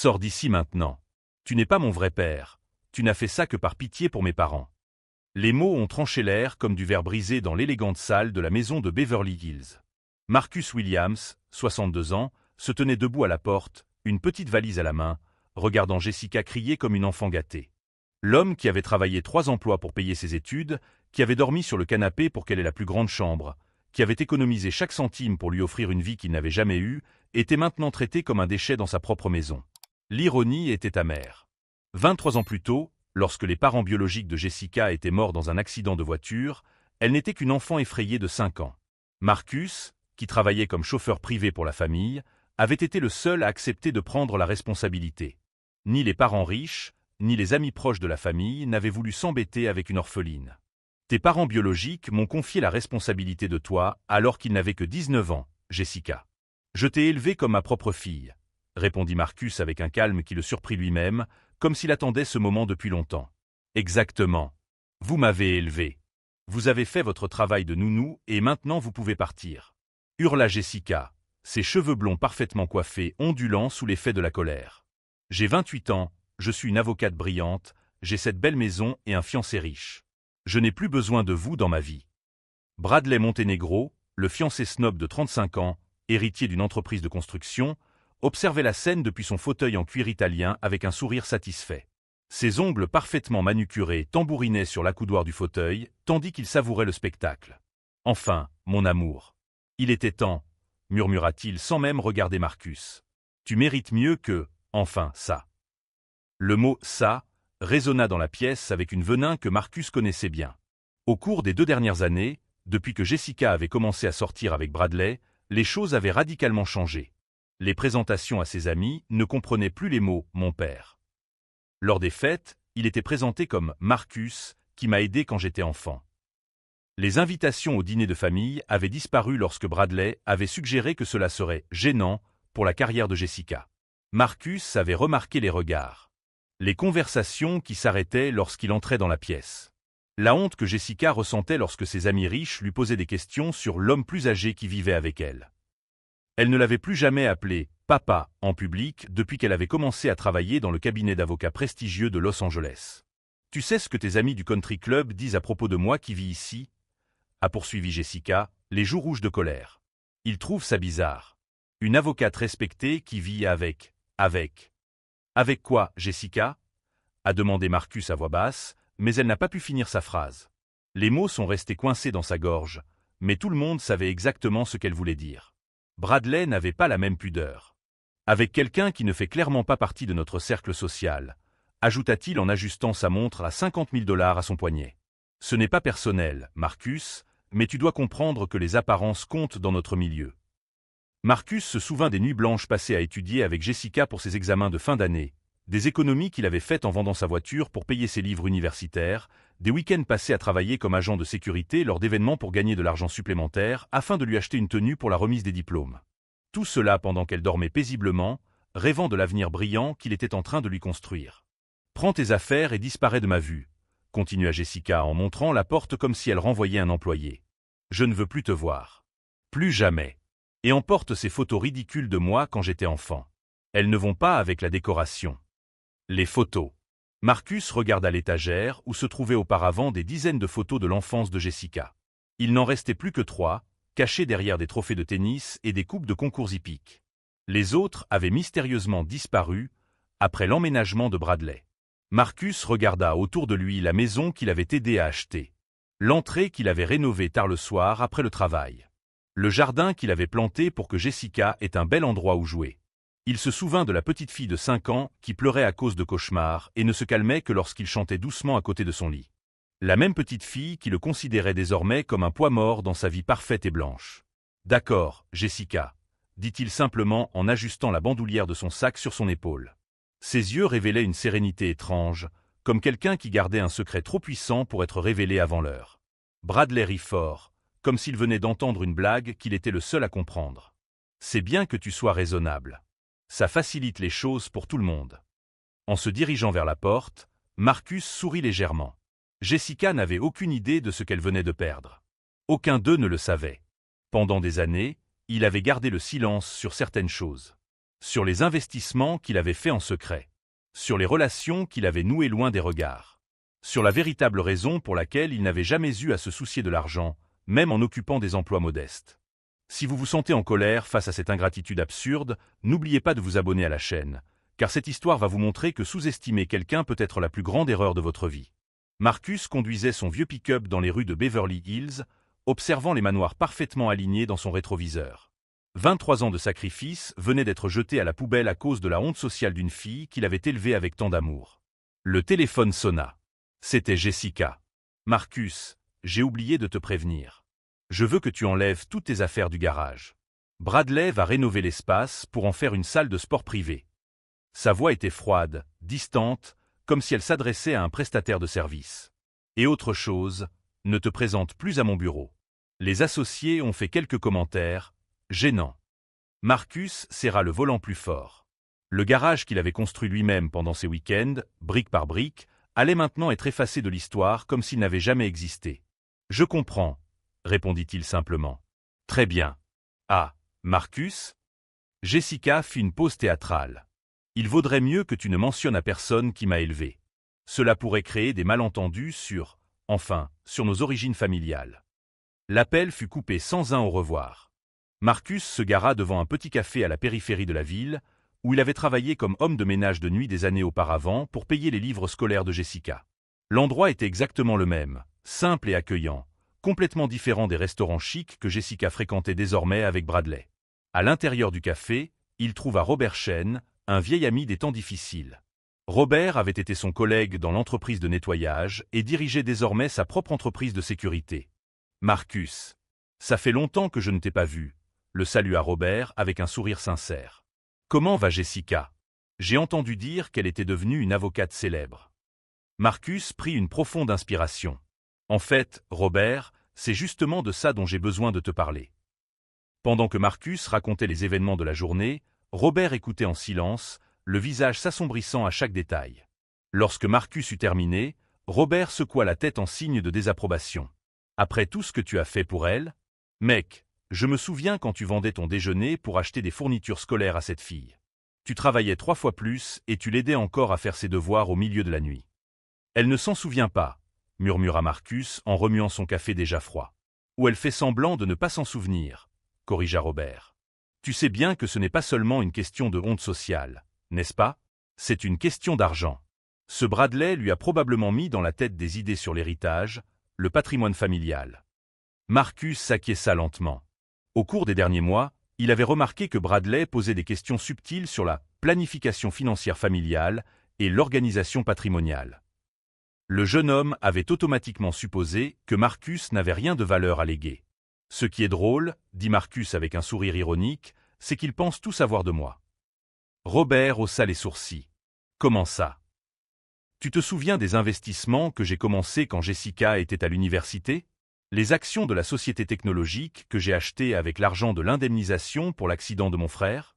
Sors d'ici maintenant. Tu n'es pas mon vrai père. Tu n'as fait ça que par pitié pour mes parents. Les mots ont tranché l'air comme du verre brisé dans l'élégante salle de la maison de Beverly Hills. Marcus Williams, 62 ans, se tenait debout à la porte, une petite valise à la main, regardant Jessica crier comme une enfant gâtée. L'homme qui avait travaillé 3 emplois pour payer ses études, qui avait dormi sur le canapé pour qu'elle ait la plus grande chambre, qui avait économisé chaque centime pour lui offrir une vie qu'il n'avait jamais eue, était maintenant traité comme un déchet dans sa propre maison. L'ironie était amère. 23 ans plus tôt, lorsque les parents biologiques de Jessica étaient morts dans un accident de voiture, elle n'était qu'une enfant effrayée de 5 ans. Marcus, qui travaillait comme chauffeur privé pour la famille, avait été le seul à accepter de prendre la responsabilité. Ni les parents riches, ni les amis proches de la famille n'avaient voulu s'embêter avec une orpheline. Tes parents biologiques m'ont confié la responsabilité de toi alors qu'ils n'avaient que 19 ans, Jessica. Je t'ai élevée comme ma propre fille, répondit Marcus avec un calme qui le surprit lui-même, comme s'il attendait ce moment depuis longtemps. Exactement. Vous m'avez élevé. Vous avez fait votre travail de nounou et maintenant vous pouvez partir. Hurla Jessica, ses cheveux blonds parfaitement coiffés ondulant sous l'effet de la colère. J'ai 28 ans, je suis une avocate brillante, j'ai cette belle maison et un fiancé riche. Je n'ai plus besoin de vous dans ma vie. Bradley Montenegro, le fiancé snob de 35 ans, héritier d'une entreprise de construction, observait la scène depuis son fauteuil en cuir italien avec un sourire satisfait. Ses ongles parfaitement manucurés tambourinaient sur l'accoudoir du fauteuil, tandis qu'il savourait le spectacle. « Enfin, mon amour. Il était temps, » murmura-t-il sans même regarder Marcus. « Tu mérites mieux que, enfin, ça. » Le mot « ça » résonna dans la pièce avec une venin que Marcus connaissait bien. Au cours des 2 dernières années, depuis que Jessica avait commencé à sortir avec Bradley, les choses avaient radicalement changé. Les présentations à ses amis ne comprenaient plus les mots « mon père ». Lors des fêtes, il était présenté comme « Marcus, qui m'a aidé quand j'étais enfant ». Les invitations au dîner de famille avaient disparu lorsque Bradley avait suggéré que cela serait « gênant » pour la carrière de Jessica. Marcus avait remarqué les regards. Les conversations qui s'arrêtaient lorsqu'il entrait dans la pièce. La honte que Jessica ressentait lorsque ses amis riches lui posaient des questions sur l'homme plus âgé qui vivait avec elle. Elle ne l'avait plus jamais appelé « papa » en public depuis qu'elle avait commencé à travailler dans le cabinet d'avocats prestigieux de Los Angeles. « Tu sais ce que tes amis du country club disent à propos de moi qui vis ici ?» a poursuivi Jessica, les joues rouges de colère. Ils trouvent ça bizarre. Une avocate respectée qui vit avec. Avec quoi, Jessica ? A demandé Marcus à voix basse, mais elle n'a pas pu finir sa phrase. Les mots sont restés coincés dans sa gorge, mais tout le monde savait exactement ce qu'elle voulait dire. Bradley n'avait pas la même pudeur. Avec quelqu'un qui ne fait clairement pas partie de notre cercle social, ajouta-t-il en ajustant sa montre à 50 000 $ à son poignet. Ce n'est pas personnel, Marcus, mais tu dois comprendre que les apparences comptent dans notre milieu. Marcus se souvint des nuits blanches passées à étudier avec Jessica pour ses examens de fin d'année, des économies qu'il avait faites en vendant sa voiture pour payer ses livres universitaires, des week-ends passés à travailler comme agent de sécurité lors d'événements pour gagner de l'argent supplémentaire afin de lui acheter une tenue pour la remise des diplômes. Tout cela pendant qu'elle dormait paisiblement, rêvant de l'avenir brillant qu'il était en train de lui construire. « Prends tes affaires et disparais de ma vue », continua Jessica en montrant la porte comme si elle renvoyait un employé. « Je ne veux plus te voir. Plus jamais. Et emporte ces photos ridicules de moi quand j'étais enfant. Elles ne vont pas avec la décoration. » Les photos. Marcus regarda l'étagère où se trouvaient auparavant des dizaines de photos de l'enfance de Jessica. Il n'en restait plus que 3, cachées derrière des trophées de tennis et des coupes de concours hippiques. Les autres avaient mystérieusement disparu après l'emménagement de Bradley. Marcus regarda autour de lui la maison qu'il avait aidé à acheter. L'entrée qu'il avait rénovée tard le soir après le travail. Le jardin qu'il avait planté pour que Jessica ait un bel endroit où jouer. Il se souvint de la petite fille de 5 ans qui pleurait à cause de cauchemars et ne se calmait que lorsqu'il chantait doucement à côté de son lit. La même petite fille qui le considérait désormais comme un poids mort dans sa vie parfaite et blanche. « D'accord, Jessica », dit-il simplement en ajustant la bandoulière de son sac sur son épaule. Ses yeux révélaient une sérénité étrange, comme quelqu'un qui gardait un secret trop puissant pour être révélé avant l'heure. Bradley rit fort, comme s'il venait d'entendre une blague qu'il était le seul à comprendre. « C'est bien que tu sois raisonnable. Ça facilite les choses pour tout le monde. » En se dirigeant vers la porte, Marcus sourit légèrement. Jessica n'avait aucune idée de ce qu'elle venait de perdre. Aucun d'eux ne le savait. Pendant des années, il avait gardé le silence sur certaines choses. sur les investissements qu'il avait faits en secret, sur les relations qu'il avait nouées loin des regards, sur la véritable raison pour laquelle il n'avait jamais eu à se soucier de l'argent, même en occupant des emplois modestes. Si vous vous sentez en colère face à cette ingratitude absurde, n'oubliez pas de vous abonner à la chaîne, car cette histoire va vous montrer que sous-estimer quelqu'un peut être la plus grande erreur de votre vie. Marcus conduisait son vieux pick-up dans les rues de Beverly Hills, observant les manoirs parfaitement alignés dans son rétroviseur. 23 ans de sacrifice venaient d'être jetés à la poubelle à cause de la honte sociale d'une fille qu'il avait élevée avec tant d'amour. Le téléphone sonna. C'était Jessica. « Marcus, j'ai oublié de te prévenir. Je veux que tu enlèves toutes tes affaires du garage. Bradley va rénover l'espace pour en faire une salle de sport privée. » Sa voix était froide, distante, comme si elle s'adressait à un prestataire de service. « Et autre chose, ne te présente plus à mon bureau. » Les associés ont fait quelques commentaires, gênants. Marcus serra le volant plus fort. Le garage qu'il avait construit lui-même pendant ses week-ends, brique par brique, allait maintenant être effacé de l'histoire comme s'il n'avait jamais existé. « Je comprends, » répondit-il simplement. « Très bien. Ah, Marcus ?» Jessica fit une pause théâtrale. « Il vaudrait mieux que tu ne mentionnes à personne qui m'a élevé. Cela pourrait créer des malentendus sur nos origines familiales. » L'appel fut coupé sans un au revoir. Marcus se gara devant un petit café à la périphérie de la ville, où il avait travaillé comme homme de ménage de nuit des années auparavant pour payer les livres scolaires de Jessica. L'endroit était exactement le même, simple et accueillant, complètement différent des restaurants chics que Jessica fréquentait désormais avec Bradley. À l'intérieur du café, il trouva Robert Chen, un vieil ami des temps difficiles. Robert avait été son collègue dans l'entreprise de nettoyage et dirigeait désormais sa propre entreprise de sécurité. « Marcus, ça fait longtemps que je ne t'ai pas vu », le salua Robert avec un sourire sincère. « Comment va Jessica ? J'ai entendu dire qu'elle était devenue une avocate célèbre. » Marcus prit une profonde inspiration. « En fait, Robert, c'est justement de ça dont j'ai besoin de te parler. » Pendant que Marcus racontait les événements de la journée, Robert écoutait en silence, le visage s'assombrissant à chaque détail. Lorsque Marcus eut terminé, Robert secoua la tête en signe de désapprobation. « Après tout ce que tu as fait pour elle ? Mec, je me souviens quand tu vendais ton déjeuner pour acheter des fournitures scolaires à cette fille. Tu travaillais 3 fois plus et tu l'aidais encore à faire ses devoirs au milieu de la nuit. » « Elle ne s'en souvient pas, » murmura Marcus en remuant son café déjà froid. « Ou elle fait semblant de ne pas s'en souvenir, » corrigea Robert. « Tu sais bien que ce n'est pas seulement une question de honte sociale, n'est-ce pas ? C'est une question d'argent. » Ce Bradley lui a probablement mis dans la tête des idées sur l'héritage, le patrimoine familial. Marcus s'acquiesça lentement. Au cours des derniers mois, il avait remarqué que Bradley posait des questions subtiles sur la planification financière familiale et l'organisation patrimoniale. Le jeune homme avait automatiquement supposé que Marcus n'avait rien de valeur à léguer. « Ce qui est drôle, » dit Marcus avec un sourire ironique, « c'est qu'il pense tout savoir de moi. » Robert haussa les sourcils. « Comment ça ? Tu te souviens des investissements que j'ai commencés quand Jessica était à l'université ? Les actions de la société technologique que j'ai achetées avec l'argent de l'indemnisation pour l'accident de mon frère ?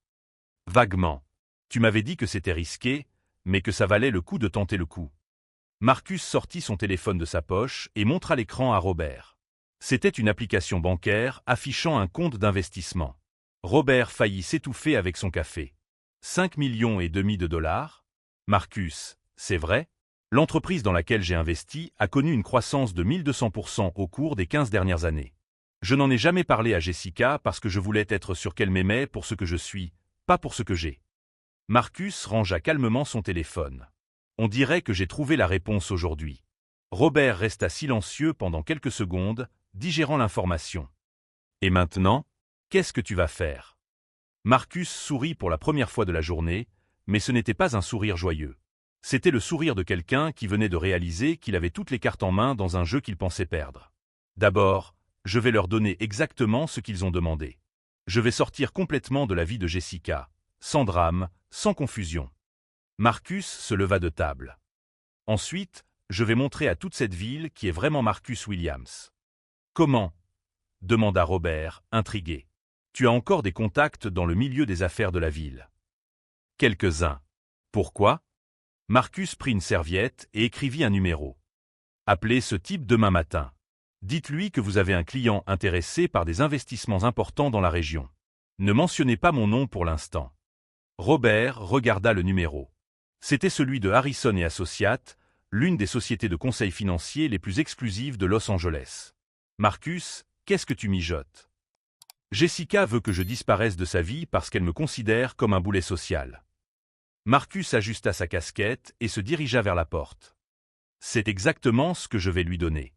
Vaguement. Tu m'avais dit que c'était risqué, mais que ça valait le coup de tenter le coup. » Marcus sortit son téléphone de sa poche et montra l'écran à Robert. C'était une application bancaire affichant un compte d'investissement. Robert faillit s'étouffer avec son café. 5,5 millions de dollars ? Marcus, c'est vrai ? L'entreprise dans laquelle j'ai investi a connu une croissance de 1200% au cours des 15 dernières années. Je n'en ai jamais parlé à Jessica parce que je voulais être sûr qu'elle m'aimait pour ce que je suis, pas pour ce que j'ai. Marcus rangea calmement son téléphone. On dirait que j'ai trouvé la réponse aujourd'hui. Robert resta silencieux pendant quelques secondes, digérant l'information. Et maintenant, qu'est-ce que tu vas faire ? Marcus sourit pour la première fois de la journée, mais ce n'était pas un sourire joyeux. C'était le sourire de quelqu'un qui venait de réaliser qu'il avait toutes les cartes en main dans un jeu qu'il pensait perdre. D'abord, je vais leur donner exactement ce qu'ils ont demandé. Je vais sortir complètement de la vie de Jessica, sans drame, sans confusion. Marcus se leva de table. Ensuite, je vais montrer à toute cette ville qui est vraiment Marcus Williams. Comment ? Demanda Robert, intrigué. Tu as encore des contacts dans le milieu des affaires de la ville. Quelques-uns. Pourquoi ? Marcus prit une serviette et écrivit un numéro. Appelez ce type demain matin. Dites-lui que vous avez un client intéressé par des investissements importants dans la région. Ne mentionnez pas mon nom pour l'instant. Robert regarda le numéro. C'était celui de Harrison et Associates, l'une des sociétés de conseil financier les plus exclusives de Los Angeles. Marcus, qu'est-ce que tu mijotes? Jessica veut que je disparaisse de sa vie parce qu'elle me considère comme un boulet social. Marcus ajusta sa casquette et se dirigea vers la porte. C'est exactement ce que je vais lui donner.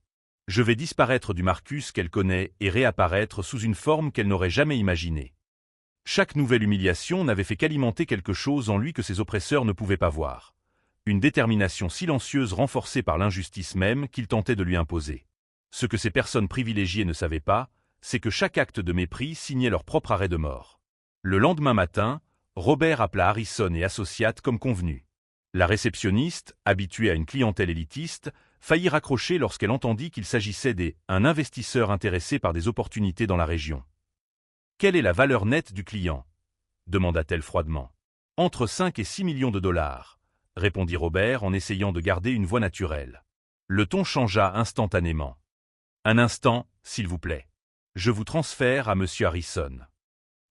Je vais disparaître du Marcus qu'elle connaît et réapparaître sous une forme qu'elle n'aurait jamais imaginée. Chaque nouvelle humiliation n'avait fait qu'alimenter quelque chose en lui que ses oppresseurs ne pouvaient pas voir. Une détermination silencieuse renforcée par l'injustice même qu'il tentait de lui imposer. Ce que ces personnes privilégiées ne savaient pas, c'est que chaque acte de mépris signait leur propre arrêt de mort. Le lendemain matin, Robert appela Harrison et Associates comme convenu. La réceptionniste, habituée à une clientèle élitiste, faillit raccrocher lorsqu'elle entendit qu'il s'agissait d'un investisseur intéressé par des opportunités dans la région. « Quelle est la valeur nette du client » demanda-t-elle froidement. « Entre 5 et 6 millions de dollars, répondit Robert en essayant de garder une voix naturelle. Le ton changea instantanément. Un instant, s'il vous plaît. Je vous transfère à Monsieur Harrison.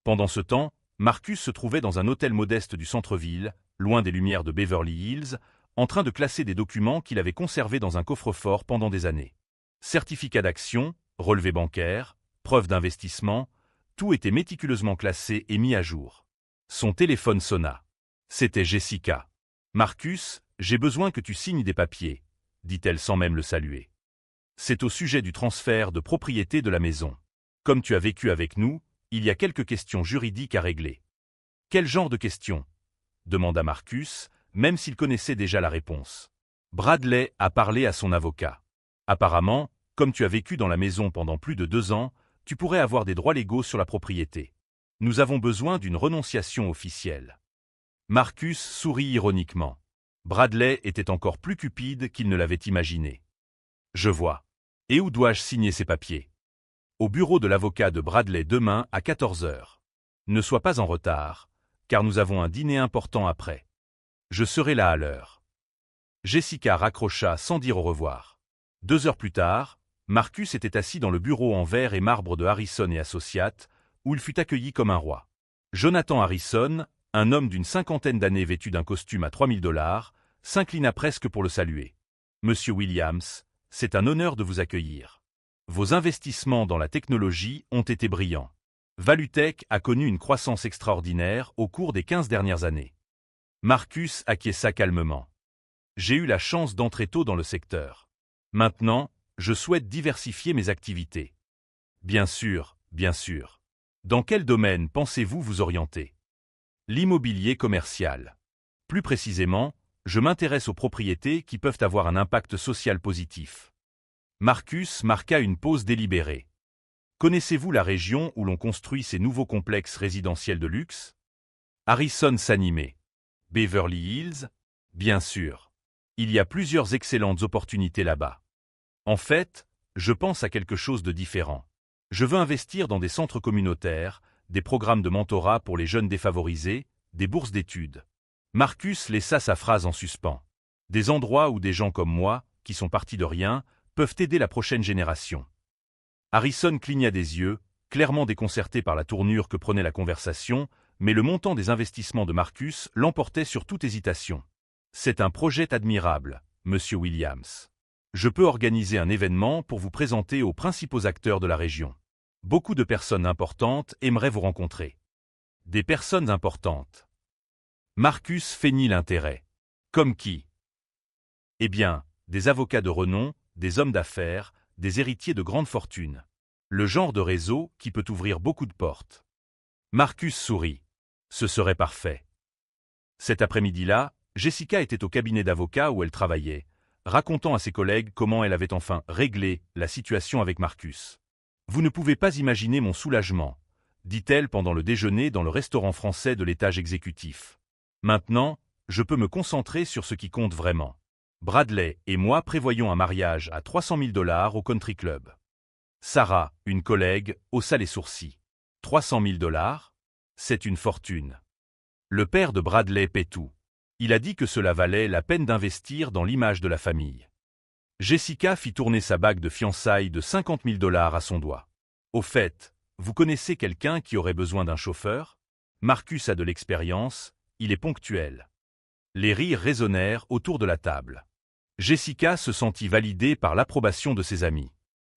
Pendant ce temps, Marcus se trouvait dans un hôtel modeste du centre-ville, loin des lumières de Beverly Hills, en train de classer des documents qu'il avait conservés dans un coffre-fort pendant des années. Certificats d'action, relevés bancaires, preuves d'investissement, tout était méticuleusement classé et mis à jour. Son téléphone sonna. C'était Jessica. « Marcus, j'ai besoin que tu signes des papiers, » dit-elle sans même le saluer. « C'est au sujet du transfert de propriété de la maison. Comme tu as vécu avec nous, il y a quelques questions juridiques à régler. » « Quel genre de questions ?» demanda Marcus, même s'il connaissait déjà la réponse. Bradley a parlé à son avocat. « Apparemment, comme tu as vécu dans la maison pendant plus de 2 ans, tu pourrais avoir des droits légaux sur la propriété. Nous avons besoin d'une renonciation officielle. » Marcus sourit ironiquement. Bradley était encore plus cupide qu'il ne l'avait imaginé. « Je vois. Et où dois-je signer ces papiers ?»« Au bureau de l'avocat de Bradley demain à 14 heures. Ne sois pas en retard, car nous avons un dîner important après. Je serai là à l'heure. » Jessica raccrocha sans dire au revoir. 2 heures plus tard, Marcus était assis dans le bureau en verre et marbre de Harrison et Associates, où il fut accueilli comme un roi. Jonathan Harrison, un homme d'une 50aine d'années vêtu d'un costume à 3 000 $, s'inclina presque pour le saluer. « Monsieur Williams, c'est un honneur de vous accueillir. Vos investissements dans la technologie ont été brillants. Valutech a connu une croissance extraordinaire au cours des 15 dernières années. » Marcus acquiesça calmement. « J'ai eu la chance d'entrer tôt dans le secteur. Maintenant, je souhaite diversifier mes activités. » Bien sûr, bien sûr. Dans quel domaine pensez-vous vous orienter? L'immobilier commercial. Plus précisément, je m'intéresse aux propriétés qui peuvent avoir un impact social positif. Marcus marqua une pause délibérée. Connaissez-vous la région où l'on construit ces nouveaux complexes résidentiels de luxe? Harrison s'animait. Beverly Hills? Bien sûr. Il y a plusieurs excellentes opportunités là-bas. En fait, je pense à quelque chose de différent. Je veux investir dans des centres communautaires, des programmes de mentorat pour les jeunes défavorisés, des bourses d'études. Marcus laissa sa phrase en suspens. Des endroits où des gens comme moi, qui sont partis de rien, peuvent aider la prochaine génération. Harrison cligna des yeux, clairement déconcerté par la tournure que prenait la conversation, mais le montant des investissements de Marcus l'emportait sur toute hésitation. C'est un projet admirable, Monsieur Williams. Je peux organiser un événement pour vous présenter aux principaux acteurs de la région. Beaucoup de personnes importantes aimeraient vous rencontrer. Des personnes importantes. Marcus feignit l'intérêt. Comme qui? Eh bien, des avocats de renom, des hommes d'affaires, des héritiers de grandes fortunes. Le genre de réseau qui peut ouvrir beaucoup de portes. Marcus sourit. Ce serait parfait. Cet après-midi-là, Jessica était au cabinet d'avocat où elle travaillait, racontant à ses collègues comment elle avait enfin réglé la situation avec Marcus. « Vous ne pouvez pas imaginer mon soulagement », dit-elle pendant le déjeuner dans le restaurant français de l'étage exécutif. « Maintenant, je peux me concentrer sur ce qui compte vraiment. Bradley et moi prévoyons un mariage à 300 000 $ au country club. » Sarah, une collègue, haussa les sourcils. 300 000 $? C'est une fortune. Le père de Bradley paie tout. Il a dit que cela valait la peine d'investir dans l'image de la famille. Jessica fit tourner sa bague de fiançailles de 50 000 $ à son doigt. Au fait, vous connaissez quelqu'un qui aurait besoin d'un chauffeur? Marcus a de l'expérience, il est ponctuel. Les rires résonnèrent autour de la table. Jessica se sentit validée par l'approbation de ses amis.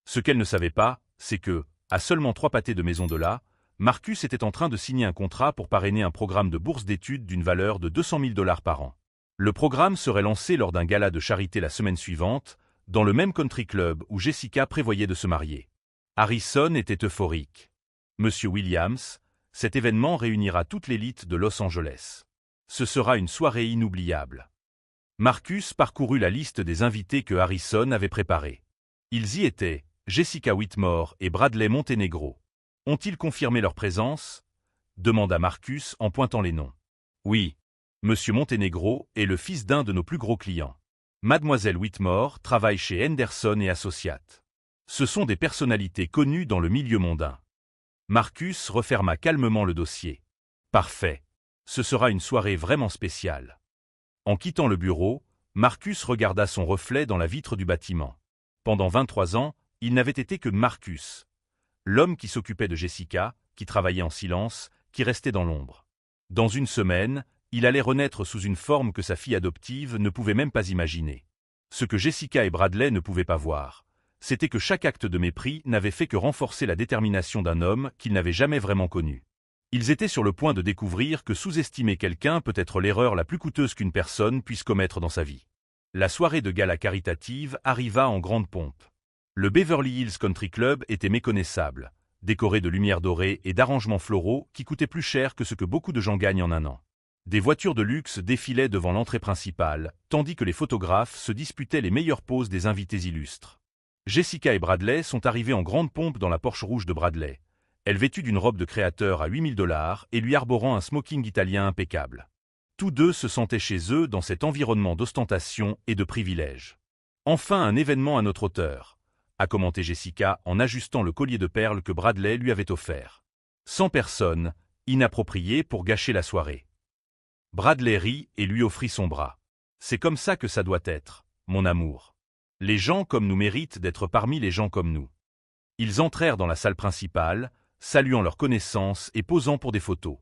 Ce qu'elle ne savait pas, c'est que, à seulement 3 pâtés de maison de là, Marcus était en train de signer un contrat pour parrainer un programme de bourse d'études d'une valeur de 200 000 $ par an. Le programme serait lancé lors d'un gala de charité la semaine suivante, dans le même country club où Jessica prévoyait de se marier. Harrison était euphorique. Monsieur Williams, cet événement réunira toute l'élite de Los Angeles. Ce sera une soirée inoubliable. Marcus parcourut la liste des invités que Harrison avait préparés. Ils y étaient, Jessica Whitmore et Bradley Montenegro. Ont-ils confirmé leur présence? Demanda Marcus en pointant les noms. Oui. Monsieur Montenegro est le fils d'un de nos plus gros clients. Mademoiselle Whitmore travaille chez Henderson et Associates. Ce sont des personnalités connues dans le milieu mondain. Marcus referma calmement le dossier. Parfait. Ce sera une soirée vraiment spéciale. En quittant le bureau, Marcus regarda son reflet dans la vitre du bâtiment. Pendant 23 ans, il n'avait été que Marcus. L'homme qui s'occupait de Jessica, qui travaillait en silence, qui restait dans l'ombre. Dans une semaine, il allait renaître sous une forme que sa fille adoptive ne pouvait même pas imaginer. Ce que Jessica et Bradley ne pouvaient pas voir, c'était que chaque acte de mépris n'avait fait que renforcer la détermination d'un homme qu'ils n'avaient jamais vraiment connu. Ils étaient sur le point de découvrir que sous-estimer quelqu'un peut être l'erreur la plus coûteuse qu'une personne puisse commettre dans sa vie. La soirée de gala caritative arriva en grande pompe. Le Beverly Hills Country Club était méconnaissable, décoré de lumières dorées et d'arrangements floraux qui coûtaient plus cher que ce que beaucoup de gens gagnent en un an. Des voitures de luxe défilaient devant l'entrée principale, tandis que les photographes se disputaient les meilleures poses des invités illustres. Jessica et Bradley sont arrivés en grande pompe dans la Porsche rouge de Bradley, elle vêtue d'une robe de créateur à 8 000 $ et lui arborant un smoking italien impeccable. Tous deux se sentaient chez eux dans cet environnement d'ostentation et de privilège. Enfin un événement à notre hauteur, a commenté Jessica en ajustant le collier de perles que Bradley lui avait offert. 100 personnes, inapproprié pour gâcher la soirée. Bradley rit et lui offrit son bras. C'est comme ça que ça doit être, mon amour. Les gens comme nous méritent d'être parmi les gens comme nous. Ils entrèrent dans la salle principale, saluant leurs connaissances et posant pour des photos.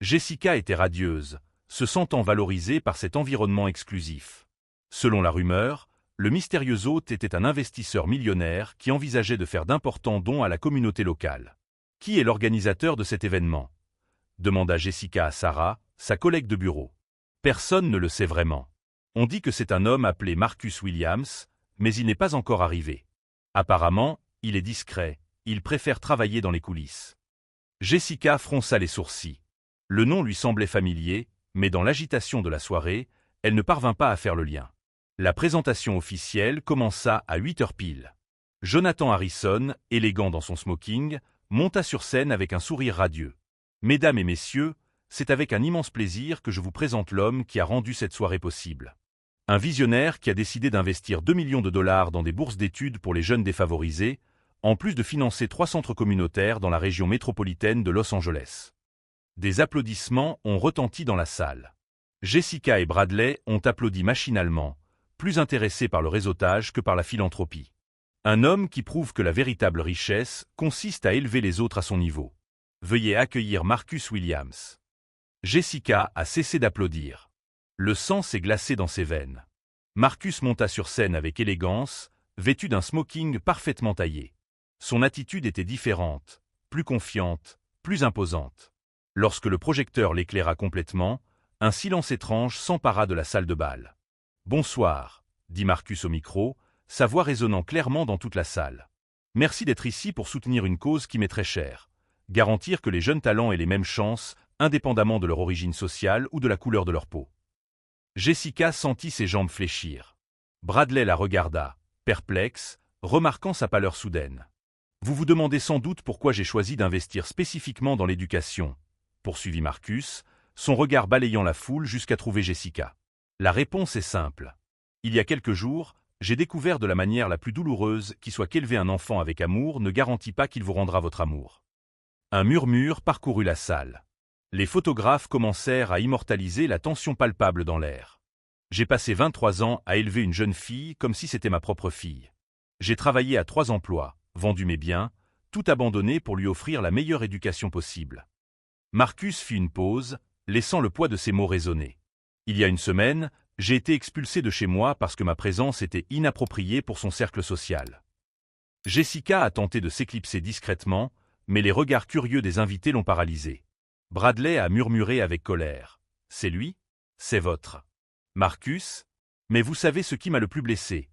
Jessica était radieuse, se sentant valorisée par cet environnement exclusif. Selon la rumeur, le mystérieux hôte était un investisseur millionnaire qui envisageait de faire d'importants dons à la communauté locale. Qui est l'organisateur de cet événement? Demanda Jessica à Sarah, sa collègue de bureau. Personne ne le sait vraiment. On dit que c'est un homme appelé Marcus Williams, mais il n'est pas encore arrivé. Apparemment, il est discret, il préfère travailler dans les coulisses. Jessica fronça les sourcils. Le nom lui semblait familier, mais dans l'agitation de la soirée, elle ne parvint pas à faire le lien. La présentation officielle commença à 8 heures pile. Jonathan Harrison, élégant dans son smoking, monta sur scène avec un sourire radieux. Mesdames et messieurs, c'est avec un immense plaisir que je vous présente l'homme qui a rendu cette soirée possible. Un visionnaire qui a décidé d'investir 2 millions de $ dans des bourses d'études pour les jeunes défavorisés, en plus de financer 3 centres communautaires dans la région métropolitaine de Los Angeles. Des applaudissements ont retenti dans la salle. Jessica et Bradley ont applaudi machinalement, plus intéressés par le réseautage que par la philanthropie. Un homme qui prouve que la véritable richesse consiste à élever les autres à son niveau. Veuillez accueillir Marcus Williams. Jessica a cessé d'applaudir. Le sang s'est glacé dans ses veines. Marcus monta sur scène avec élégance, vêtu d'un smoking parfaitement taillé. Son attitude était différente, plus confiante, plus imposante. Lorsque le projecteur l'éclaira complètement, un silence étrange s'empara de la salle de bal. « Bonsoir », dit Marcus au micro, sa voix résonnant clairement dans toute la salle. « Merci d'être ici pour soutenir une cause qui m'est très chère. Garantir que les jeunes talents aient les mêmes chances, indépendamment de leur origine sociale ou de la couleur de leur peau. » Jessica sentit ses jambes fléchir. Bradley la regarda, perplexe, remarquant sa pâleur soudaine. « Vous vous demandez sans doute pourquoi j'ai choisi d'investir spécifiquement dans l'éducation, » poursuivit Marcus, son regard balayant la foule jusqu'à trouver Jessica. La réponse est simple. Il y a quelques jours, j'ai découvert de la manière la plus douloureuse qui soit qu'élever un enfant avec amour ne garantit pas qu'il vous rendra votre amour. Un murmure parcourut la salle. Les photographes commencèrent à immortaliser la tension palpable dans l'air. J'ai passé 23 ans à élever une jeune fille comme si c'était ma propre fille. J'ai travaillé à 3 emplois, vendu mes biens, tout abandonné pour lui offrir la meilleure éducation possible. Marcus fit une pause, laissant le poids de ses mots résonner. Il y a une semaine, j'ai été expulsé de chez moi parce que ma présence était inappropriée pour son cercle social. Jessica a tenté de s'éclipser discrètement, mais les regards curieux des invités l'ont paralysée. Bradley a murmuré avec colère. « C'est lui ? C'est votre Marcus ? Mais vous savez ce qui m'a le plus blessé ?»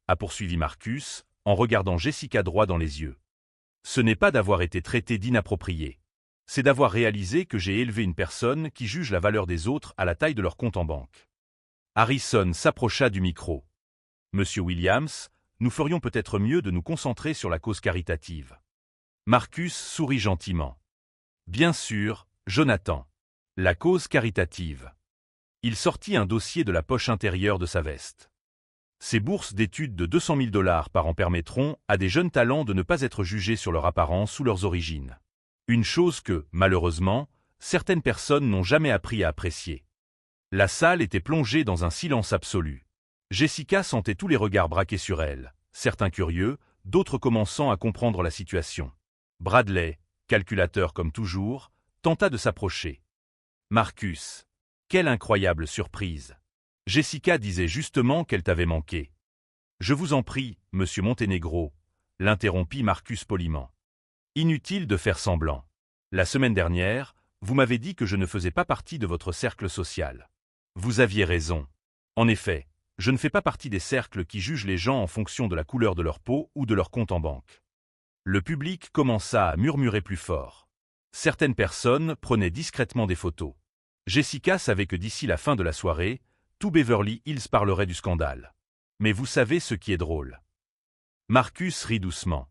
a poursuivi Marcus, en regardant Jessica droit dans les yeux. « Ce n'est pas d'avoir été traité d'inapproprié. C'est d'avoir réalisé que j'ai élevé une personne qui juge la valeur des autres à la taille de leur compte en banque. » Harrison s'approcha du micro. « Monsieur Williams, nous ferions peut-être mieux de nous concentrer sur la cause caritative. » Marcus sourit gentiment. « Bien sûr, Jonathan. La cause caritative. » Il sortit un dossier de la poche intérieure de sa veste. Ces bourses d'études de 200 000 $ par an permettront à des jeunes talents de ne pas être jugés sur leur apparence ou leurs origines. Une chose que, malheureusement, certaines personnes n'ont jamais appris à apprécier. La salle était plongée dans un silence absolu. Jessica sentait tous les regards braqués sur elle, certains curieux, d'autres commençant à comprendre la situation. Bradley, calculateur comme toujours, tenta de s'approcher. « Marcus, quelle incroyable surprise! Jessica disait justement qu'elle t'avait manqué. »« Je vous en prie, monsieur Monténégro, » l'interrompit Marcus poliment. « Inutile de faire semblant. La semaine dernière, vous m'avez dit que je ne faisais pas partie de votre cercle social. Vous aviez raison. En effet, je ne fais pas partie des cercles qui jugent les gens en fonction de la couleur de leur peau ou de leur compte en banque. » Le public commença à murmurer plus fort. Certaines personnes prenaient discrètement des photos. Jessica savait que d'ici la fin de la soirée, tout Beverly Hills parlerait du scandale. Mais vous savez ce qui est drôle. Marcus rit doucement.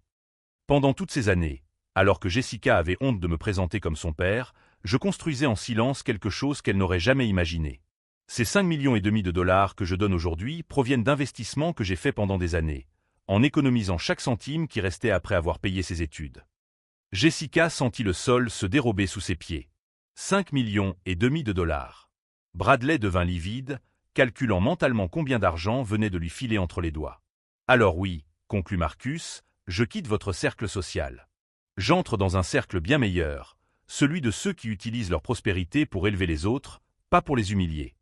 Pendant toutes ces années, alors que Jessica avait honte de me présenter comme son père, je construisais en silence quelque chose qu'elle n'aurait jamais imaginé. Ces 5,5 millions de dollars que je donne aujourd'hui proviennent d'investissements que j'ai faits pendant des années, en économisant chaque centime qui restait après avoir payé ses études. Jessica sentit le sol se dérober sous ses pieds. 5,5 millions de dollars. Bradley devint livide, calculant mentalement combien d'argent venait de lui filer entre les doigts. Alors oui, conclut Marcus, je quitte votre cercle social. J'entre dans un cercle bien meilleur, celui de ceux qui utilisent leur prospérité pour élever les autres, pas pour les humilier.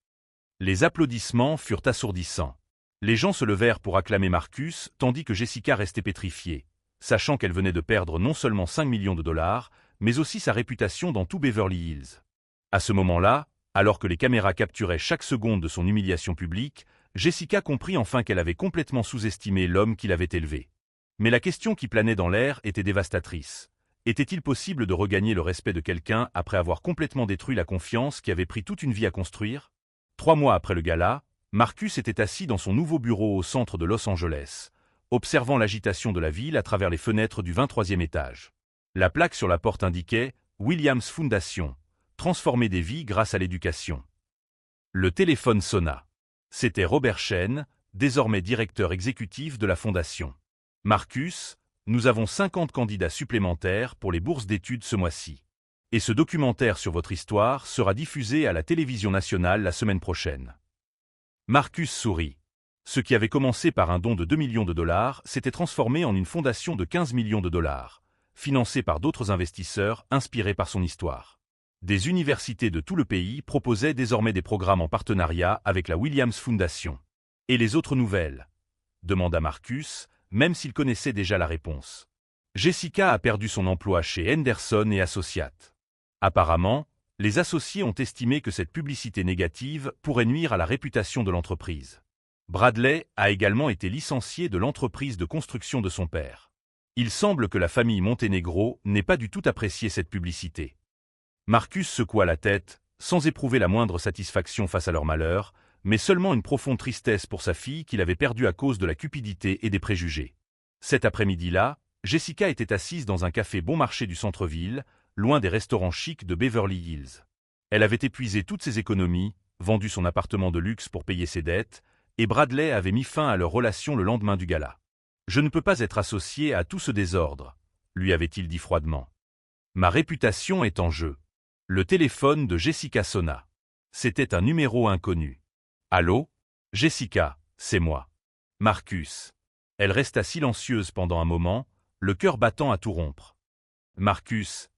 Les applaudissements furent assourdissants. Les gens se levèrent pour acclamer Marcus, tandis que Jessica restait pétrifiée, sachant qu'elle venait de perdre non seulement 5 millions de dollars, mais aussi sa réputation dans tout Beverly Hills. À ce moment-là, alors que les caméras capturaient chaque seconde de son humiliation publique, Jessica comprit enfin qu'elle avait complètement sous-estimé l'homme qui l'avait élevée. Mais la question qui planait dans l'air était dévastatrice. Était-il possible de regagner le respect de quelqu'un après avoir complètement détruit la confiance qui avait pris toute une vie à construire ? 3 mois après le gala, Marcus était assis dans son nouveau bureau au centre de Los Angeles, observant l'agitation de la ville à travers les fenêtres du 23e étage. La plaque sur la porte indiquait « Williams Foundation », transformer des vies grâce à l'éducation. Le téléphone sonna. C'était Robert Chen, désormais directeur exécutif de la fondation. « Marcus, nous avons 50 candidats supplémentaires pour les bourses d'études ce mois-ci. Et ce documentaire sur votre histoire sera diffusé à la télévision nationale la semaine prochaine. » Marcus sourit. Ce qui avait commencé par un don de 2 millions de dollars s'était transformé en une fondation de 15 millions de dollars, financée par d'autres investisseurs inspirés par son histoire. Des universités de tout le pays proposaient désormais des programmes en partenariat avec la Williams Foundation. « Et les autres nouvelles ?» demanda Marcus, même s'il connaissait déjà la réponse. Jessica a perdu son emploi chez Henderson et Associates. Apparemment, les associés ont estimé que cette publicité négative pourrait nuire à la réputation de l'entreprise. Bradley a également été licencié de l'entreprise de construction de son père. Il semble que la famille Monténégro n'ait pas du tout apprécié cette publicité. Marcus secoua la tête, sans éprouver la moindre satisfaction face à leur malheur, mais seulement une profonde tristesse pour sa fille qu'il avait perdue à cause de la cupidité et des préjugés. Cet après-midi-là, Jessica était assise dans un café bon marché du centre-ville, loin des restaurants chics de Beverly Hills. Elle avait épuisé toutes ses économies, vendu son appartement de luxe pour payer ses dettes, et Bradley avait mis fin à leur relation le lendemain du gala. « Je ne peux pas être associé à tout ce désordre », lui avait-il dit froidement. « Ma réputation est en jeu. » Le téléphone de Jessica sonna. C'était un numéro inconnu. « Allô ? Jessica, c'est moi. Marcus. » Elle resta silencieuse pendant un moment, le cœur battant à tout rompre. « Marcus,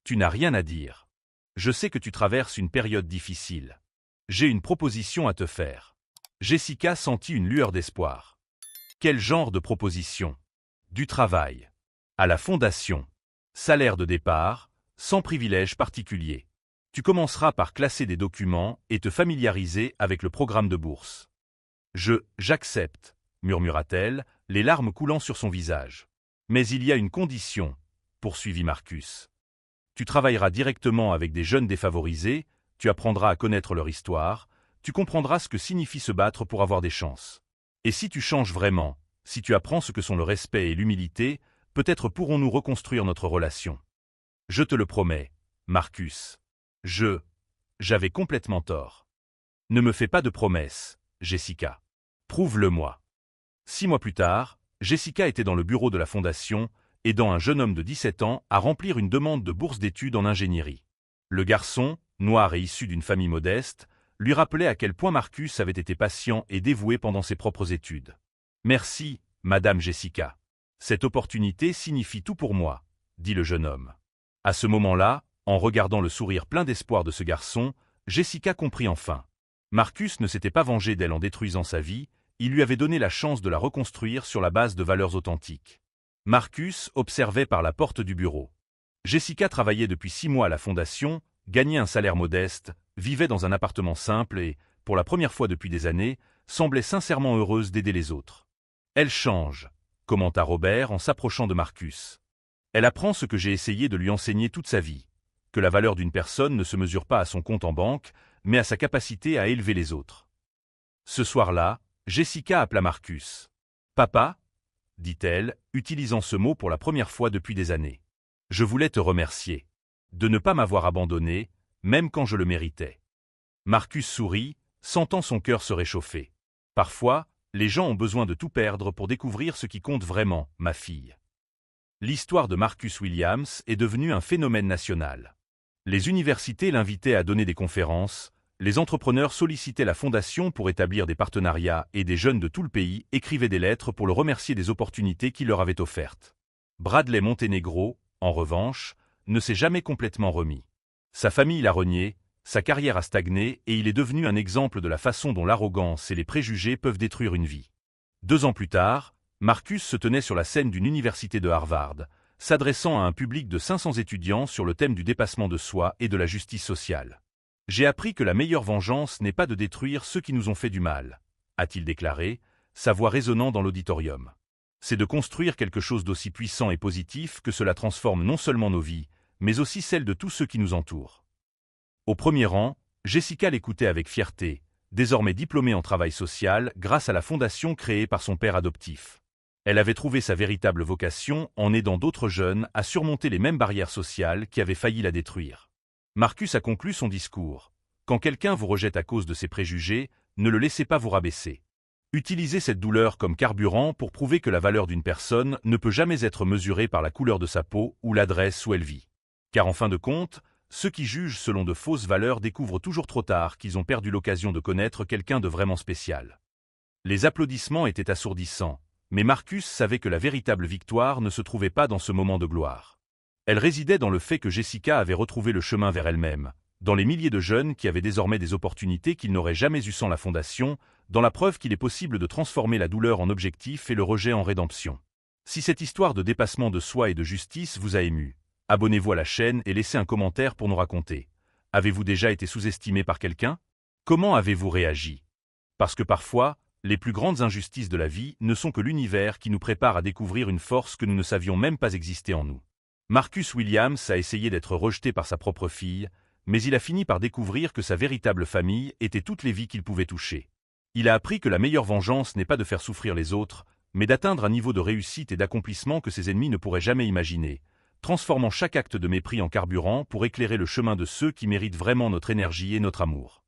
tu n'as rien à dire. Je sais que tu traverses une période difficile. J'ai une proposition à te faire. Jessica sentit une lueur d'espoir. Quel genre de proposition? Du travail. À la fondation. Salaire de départ, sans privilège particulier. Tu commenceras par classer des documents et te familiariser avec le programme de bourse. J'accepte, murmura-t-elle, les larmes coulant sur son visage. Mais il y a une condition, poursuivit Marcus. Tu travailleras directement avec des jeunes défavorisés, tu apprendras à connaître leur histoire, tu comprendras ce que signifie se battre pour avoir des chances. Et si tu changes vraiment, si tu apprends ce que sont le respect et l'humilité, peut-être pourrons-nous reconstruire notre relation. Je te le promets, Marcus. J'avais complètement tort. Ne me fais pas de promesses, Jessica. Prouve-le-moi. 6 mois plus tard, Jessica était dans le bureau de la fondation, aidant un jeune homme de 17 ans à remplir une demande de bourse d'études en ingénierie. Le garçon, noir et issu d'une famille modeste, lui rappelait à quel point Marcus avait été patient et dévoué pendant ses propres études. « Merci, Madame Jessica. Cette opportunité signifie tout pour moi, » dit le jeune homme. À ce moment-là, en regardant le sourire plein d'espoir de ce garçon, Jessica comprit enfin. Marcus ne s'était pas vengé d'elle en détruisant sa vie, il lui avait donné la chance de la reconstruire sur la base de valeurs authentiques. Marcus observait par la porte du bureau. Jessica travaillait depuis 6 mois à la fondation, gagnait un salaire modeste, vivait dans un appartement simple et, pour la première fois depuis des années, semblait sincèrement heureuse d'aider les autres. « Elle change », commenta Robert en s'approchant de Marcus. « Elle apprend ce que j'ai essayé de lui enseigner toute sa vie, que la valeur d'une personne ne se mesure pas à son compte en banque, mais à sa capacité à élever les autres. » Ce soir-là, Jessica appela Marcus. « Papa ?» dit-elle, utilisant ce mot pour la première fois depuis des années. « Je voulais te remercier. De ne pas m'avoir abandonné, même quand je le méritais. » Marcus sourit, sentant son cœur se réchauffer. « Parfois, les gens ont besoin de tout perdre pour découvrir ce qui compte vraiment, ma fille. » L'histoire de Marcus Williams est devenue un phénomène national. Les universités l'invitaient à donner des conférences, les entrepreneurs sollicitaient la fondation pour établir des partenariats et des jeunes de tout le pays écrivaient des lettres pour le remercier des opportunités qu'il leur avait offertes. Bradley Montenegro, en revanche, ne s'est jamais complètement remis. Sa famille l'a renié, sa carrière a stagné et il est devenu un exemple de la façon dont l'arrogance et les préjugés peuvent détruire une vie. 2 ans plus tard, Marcus se tenait sur la scène d'une université de Harvard, s'adressant à un public de 500 étudiants sur le thème du dépassement de soi et de la justice sociale. « J'ai appris que la meilleure vengeance n'est pas de détruire ceux qui nous ont fait du mal, » a-t-il déclaré, sa voix résonnant dans l'auditorium. C'est de construire quelque chose d'aussi puissant et positif que cela transforme non seulement nos vies, mais aussi celles de tous ceux qui nous entourent. Au premier rang, Jessica l'écoutait avec fierté, désormais diplômée en travail social grâce à la fondation créée par son père adoptif. Elle avait trouvé sa véritable vocation en aidant d'autres jeunes à surmonter les mêmes barrières sociales qui avaient failli la détruire. Marcus a conclu son discours. Quand quelqu'un vous rejette à cause de ses préjugés, ne le laissez pas vous rabaisser. Utilisez cette douleur comme carburant pour prouver que la valeur d'une personne ne peut jamais être mesurée par la couleur de sa peau ou l'adresse où elle vit. Car en fin de compte, ceux qui jugent selon de fausses valeurs découvrent toujours trop tard qu'ils ont perdu l'occasion de connaître quelqu'un de vraiment spécial. Les applaudissements étaient assourdissants, mais Marcus savait que la véritable victoire ne se trouvait pas dans ce moment de gloire. Elle résidait dans le fait que Jessica avait retrouvé le chemin vers elle-même, dans les milliers de jeunes qui avaient désormais des opportunités qu'ils n'auraient jamais eues sans la fondation, dans la preuve qu'il est possible de transformer la douleur en objectif et le rejet en rédemption. Si cette histoire de dépassement de soi et de justice vous a ému, abonnez-vous à la chaîne et laissez un commentaire pour nous raconter. Avez-vous déjà été sous-estimé par quelqu'un? Comment avez-vous réagi? Parce que parfois, les plus grandes injustices de la vie ne sont que l'univers qui nous prépare à découvrir une force que nous ne savions même pas exister en nous. Marcus Williams a essayé d'être rejeté par sa propre fille, mais il a fini par découvrir que sa véritable famille était toutes les vies qu'il pouvait toucher. Il a appris que la meilleure vengeance n'est pas de faire souffrir les autres, mais d'atteindre un niveau de réussite et d'accomplissement que ses ennemis ne pourraient jamais imaginer, transformant chaque acte de mépris en carburant pour éclairer le chemin de ceux qui méritent vraiment notre énergie et notre amour.